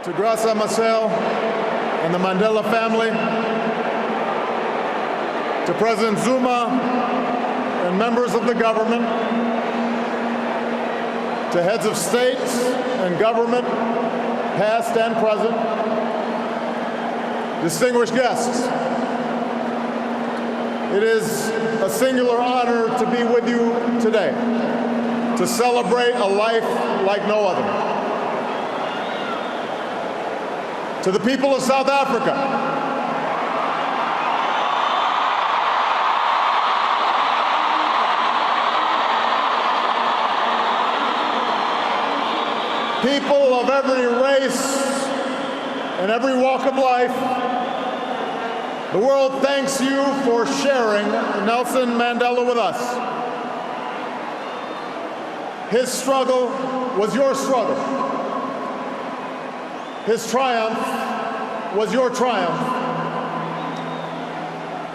to Graça Machel and the Mandela family, to President Zuma and members of the government, to heads of states and government, past and present, distinguished guests. It is a singular honor to be with you today, to celebrate a life like no other. To the people of South Africa, people of every race and every walk of life, the world thanks you for sharing Nelson Mandela with us. His struggle was your struggle. His triumph was your triumph.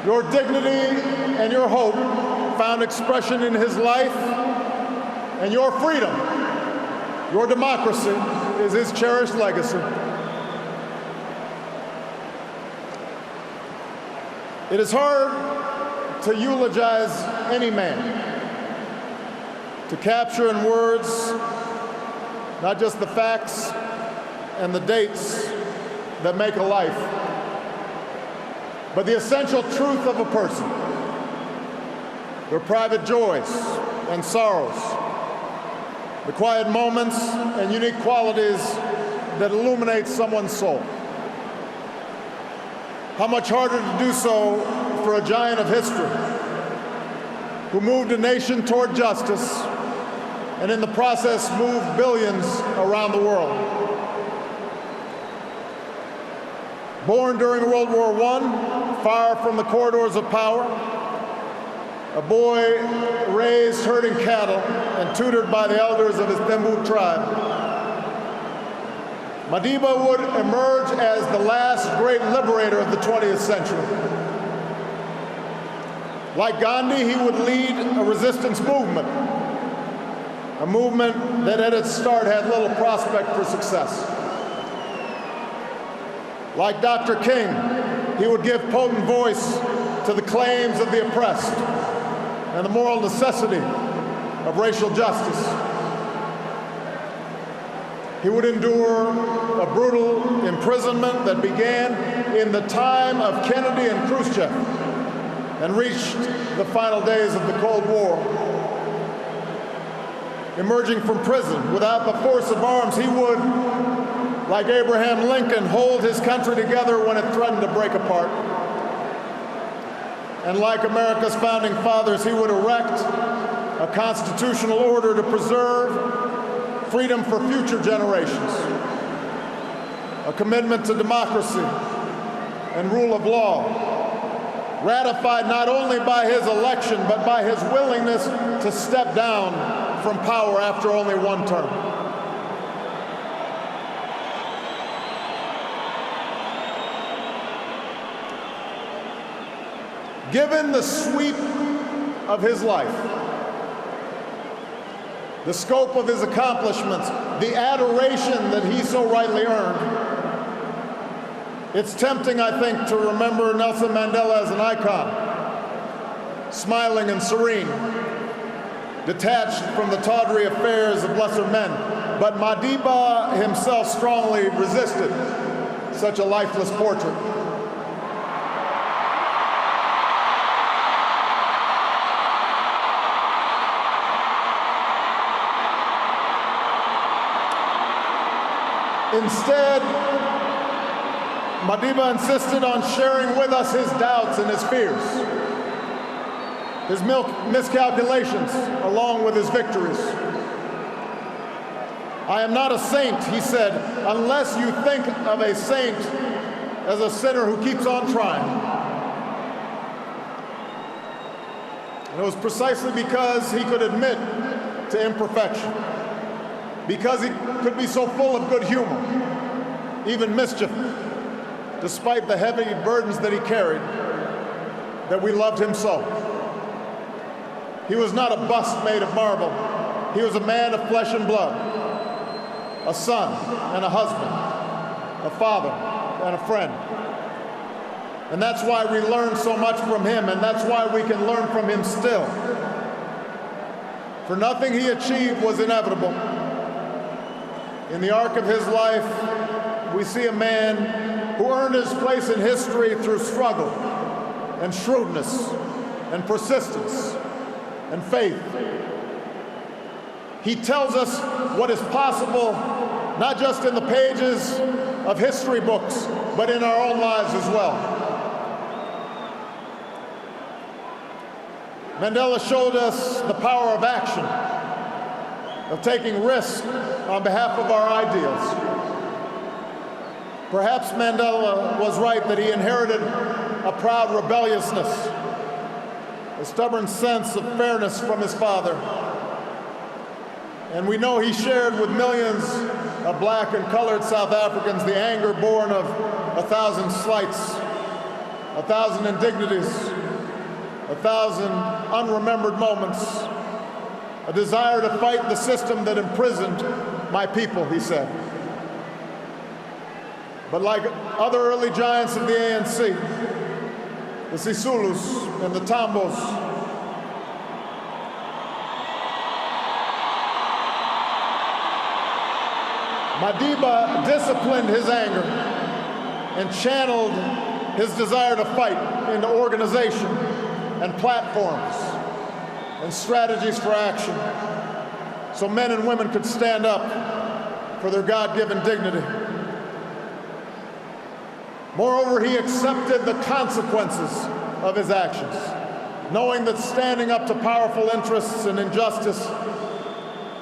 Your dignity and your hope found expression in his life, and your freedom, your democracy, is his cherished legacy. It is hard to eulogize any man, to capture in words not just the facts and the dates that make a life, but the essential truth of a person, their private joys and sorrows, the quiet moments and unique qualities that illuminate someone's soul. How much harder to do so for a giant of history who moved a nation toward justice and in the process moved billions around the world. Born during World War I, far from the corridors of power, a boy raised herding cattle and tutored by the elders of his Thembu tribe, Madiba would emerge as the last great liberator of the 20th century. Like Gandhi, he would lead a resistance movement, a movement that at its start had little prospect for success. Like Dr. King, he would give potent voice to the claims of the oppressed and the moral necessity of racial justice. He would endure a brutal imprisonment that began in the time of Kennedy and Khrushchev and reached the final days of the Cold War. Emerging from prison without the force of arms, he would, like Abraham Lincoln, hold his country together when it threatened to break apart. And like America's founding fathers, he would erect a constitutional order to preserve freedom for future generations, a commitment to democracy and rule of law, ratified not only by his election, but by his willingness to step down from power after only one term. Given the sweep of his life, the scope of his accomplishments, the adoration that he so rightly earned, it's tempting, I think, to remember Nelson Mandela as an icon, smiling and serene, detached from the tawdry affairs of lesser men. But Madiba himself strongly resisted such a lifeless portrait. Instead, Madiba insisted on sharing with us his doubts and his fears, his miscalculations, along with his victories. I am not a saint, he said, unless you think of a saint as a sinner who keeps on trying. And it was precisely because he could admit to imperfection, because he could be so full of good humor, even mischief, despite the heavy burdens that he carried, that we loved him so. He was not a bust made of marble. He was a man of flesh and blood, a son and a husband, a father, and a friend. And that's why we learn so much from him, and that's why we can learn from him still. For nothing he achieved was inevitable. In the arc of his life, we see a man who earned his place in history through struggle and shrewdness and persistence and faith. He tells us what is possible, not just in the pages of history books, but in our own lives as well. Mandela showed us the power of action, of taking risks on behalf of our ideals. Perhaps Mandela was right that he inherited a proud rebelliousness, a stubborn sense of fairness from his father. And we know he shared with millions of black and colored South Africans the anger born of 1,000 slights, 1,000 indignities, 1,000 unremembered moments, a desire to fight the system that imprisoned my people, he said. But like other early giants of the ANC, the Sisulus and the Tambos, Madiba disciplined his anger and channeled his desire to fight into organization and platforms and strategies for action so men and women could stand up for their God-given dignity. Moreover, he accepted the consequences of his actions, knowing that standing up to powerful interests and injustice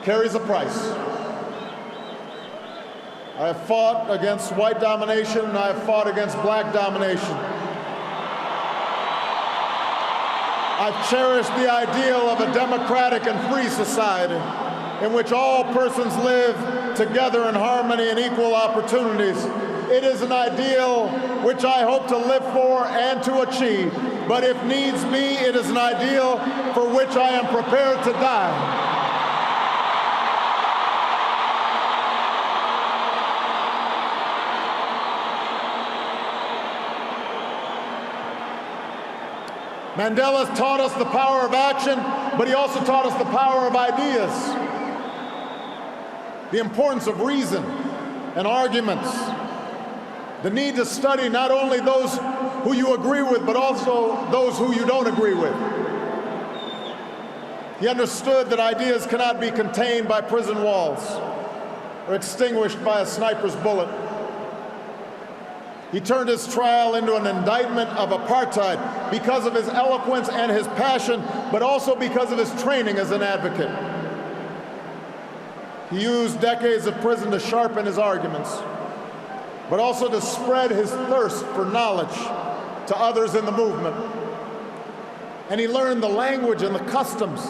carries a price. I have fought against white domination, and I have fought against black domination. I've cherished the ideal of a democratic and free society in which all persons live together in harmony and equal opportunities. It is an ideal which I hope to live for and to achieve, but if needs be, it is an ideal for which I am prepared to die. Mandela taught us the power of action, but he also taught us the power of ideas, the importance of reason and arguments, the need to study not only those who you agree with, but also those who you don't agree with. He understood that ideas cannot be contained by prison walls or extinguished by a sniper's bullet. He turned his trial into an indictment of apartheid because of his eloquence and his passion, but also because of his training as an advocate. He used decades of prison to sharpen his arguments, but also to spread his thirst for knowledge to others in the movement. And he learned the language and the customs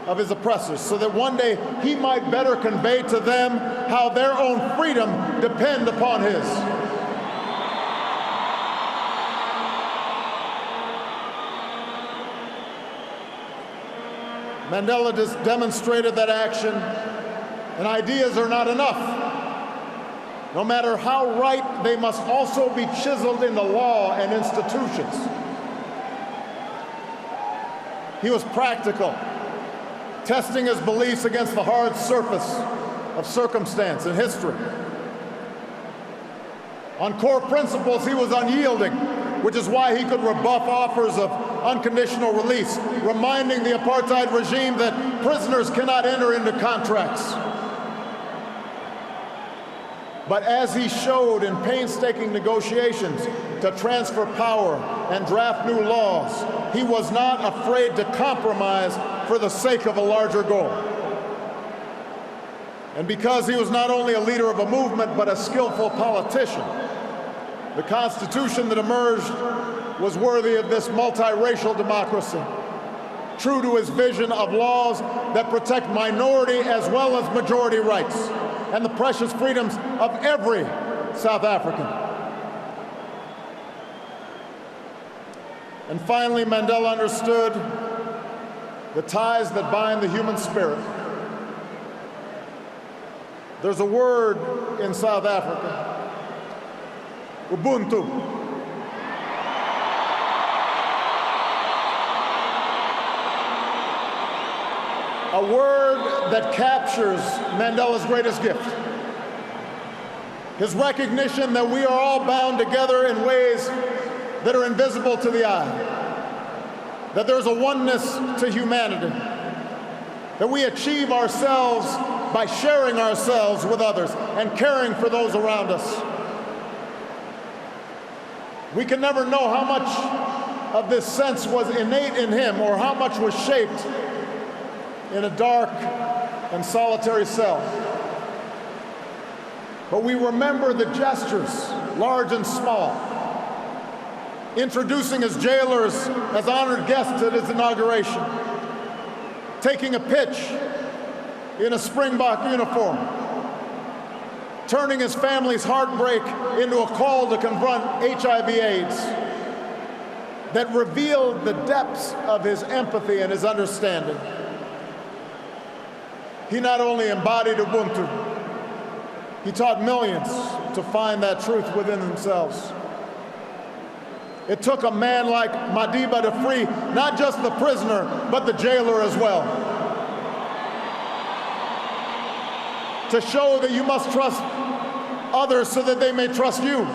of his oppressors so that one day he might better convey to them how their own freedom depends upon his. Mandela just demonstrated that action and ideas are not enough. No matter how right, they must also be chiseled in the law and institutions. He was practical, testing his beliefs against the hard surface of circumstance and history. On core principles, he was unyielding, which is why he could rebuff offers of unconditional release, reminding the apartheid regime that prisoners cannot enter into contracts. But as he showed in painstaking negotiations to transfer power and draft new laws, he was not afraid to compromise for the sake of a larger goal. And because he was not only a leader of a movement, but a skillful politician, the Constitution that emerged was worthy of this multiracial democracy, true to his vision of laws that protect minority as well as majority rights and the precious freedoms of every South African. And finally, Mandela understood the ties that bind the human spirit. There's a word in South Africa Ubuntu. A word that captures Mandela's greatest gift. His recognition that we are all bound together in ways that are invisible to the eye. That there's a oneness to humanity. That we achieve ourselves by sharing ourselves with others and caring for those around us. We can never know how much of this sense was innate in him or how much was shaped in a dark and solitary cell. But we remember the gestures, large and small, introducing his jailers as honored guests at his inauguration, taking a pitch in a Springbok uniform, turning his family's heartbreak into a call to confront HIV/AIDS, that revealed the depths of his empathy and his understanding. He not only embodied Ubuntu, he taught millions to find that truth within themselves. It took a man like Madiba to free not just the prisoner, but the jailer as well. To show that you must trust others so that they may trust you.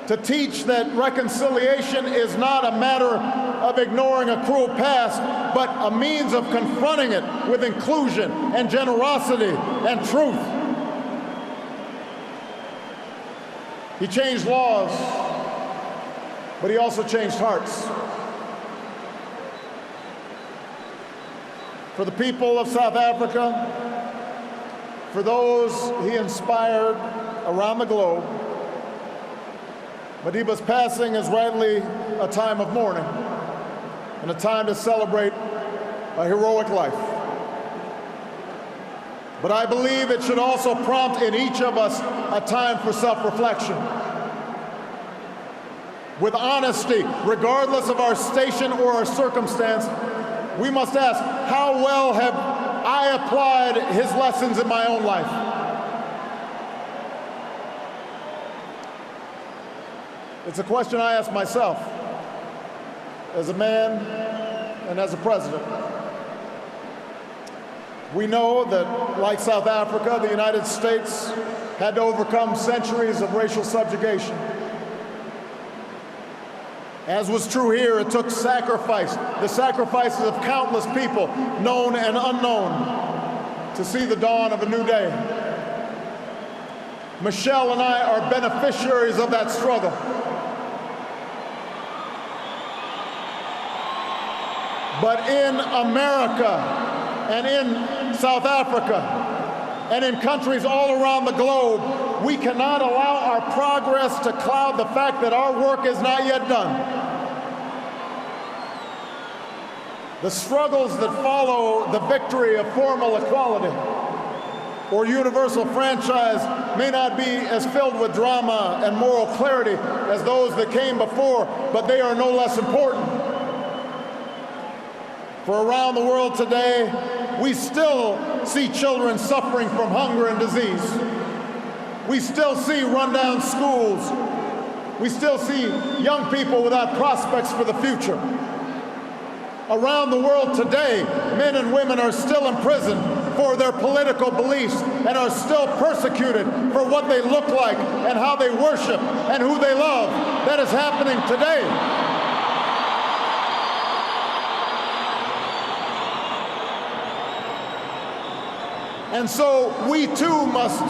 To teach that reconciliation is not a matter of ignoring a cruel past, but a means of confronting it with inclusion and generosity and truth. He changed laws, but he also changed hearts. For the people of South Africa, for those he inspired around the globe, Madiba's passing is rightly a time of mourning and a time to celebrate a heroic life. But I believe it should also prompt in each of us a time for self-reflection. With honesty, regardless of our station or our circumstance, we must ask, how well have I applied his lessons in my own life? It's a question I ask myself as a man and as a president. We know that, like South Africa, the United States had to overcome centuries of racial subjugation. As was true here, it took sacrifice, the sacrifices of countless people, known and unknown, to see the dawn of a new day. Michelle and I are beneficiaries of that struggle. But in America and in South Africa and in countries all around the globe, we cannot allow our progress to cloud the fact that our work is not yet done. The struggles that follow the victory of formal equality or universal franchise may not be as filled with drama and moral clarity as those that came before, but they are no less important. For around the world today, we still see children suffering from hunger and disease. We still see rundown schools. We still see young people without prospects for the future. Around the world today, men and women are still imprisoned for their political beliefs and are still persecuted for what they look like and how they worship and who they love. That is happening today. And so we too must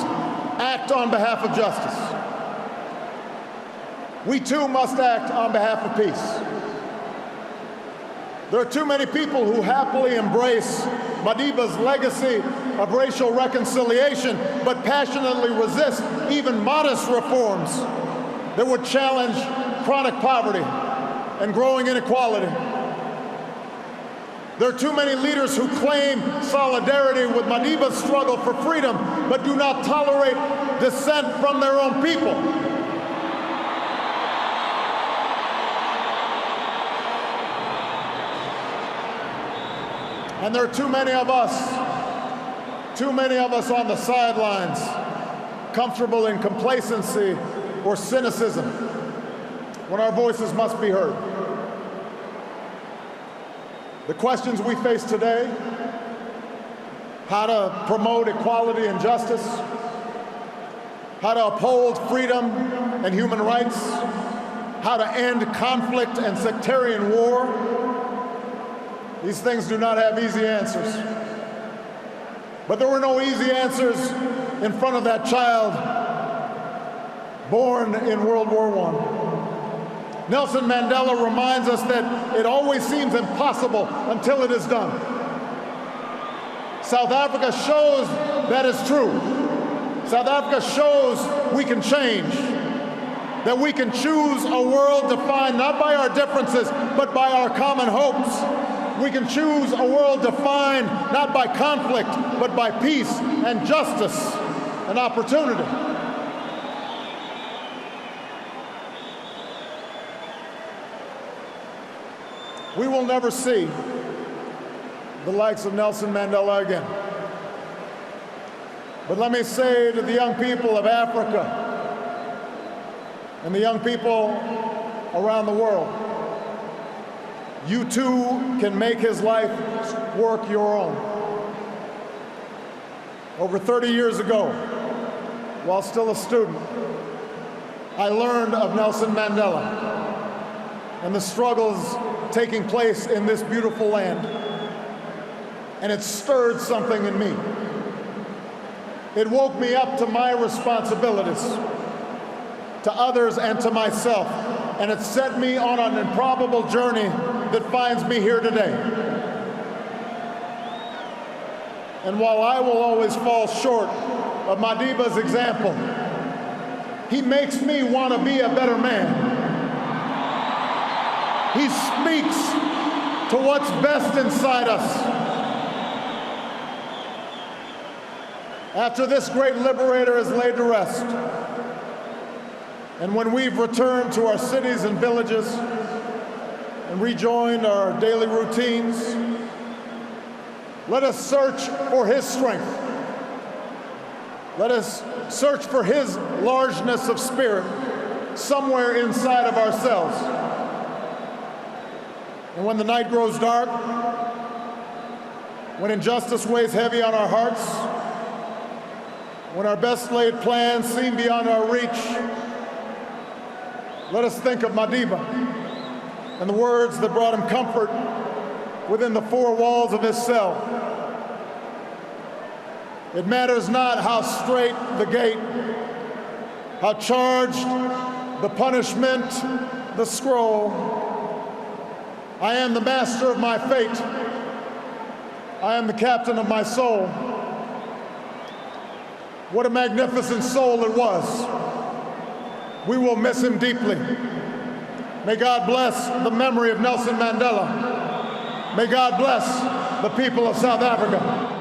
act on behalf of justice. We too must act on behalf of peace. There are too many people who happily embrace Madiba's legacy of racial reconciliation, but passionately resist even modest reforms that would challenge chronic poverty and growing inequality. There are too many leaders who claim solidarity with Madiba's struggle for freedom, but do not tolerate dissent from their own people. And there are too many of us on the sidelines, comfortable in complacency or cynicism, when our voices must be heard. The questions we face today, how to promote equality and justice, how to uphold freedom and human rights, how to end conflict and sectarian war, these things do not have easy answers. But there were no easy answers in front of that child born in World War I. Nelson Mandela reminds us that it always seems impossible until it is done. South Africa shows that is true. South Africa shows we can change, that we can choose a world defined not by our differences, but by our common hopes. We can choose a world defined not by conflict, but by peace and justice and opportunity. We will never see the likes of Nelson Mandela again. But let me say to the young people of Africa and the young people around the world, you too can make his life work your own. Over 30 years ago, while still a student, I learned of Nelson Mandela and the struggles taking place in this beautiful land, and it stirred something in me. It woke me up to my responsibilities, to others and to myself, and it set me on an improbable journey that finds me here today. And while I will always fall short of Madiba's example, he makes me want to be a better man. He speaks to what's best inside us. After this great liberator is laid to rest, and when we've returned to our cities and villages and rejoined our daily routines, let us search for his strength. Let us search for his largeness of spirit somewhere inside of ourselves. And when the night grows dark, when injustice weighs heavy on our hearts, when our best laid plans seem beyond our reach, let us think of Madiba and the words that brought him comfort within the four walls of his cell. It matters not how straight the gate, how charged the punishment, the scroll. I am the master of my fate. I am the captain of my soul. What a magnificent soul it was. We will miss him deeply. May God bless the memory of Nelson Mandela. May God bless the people of South Africa.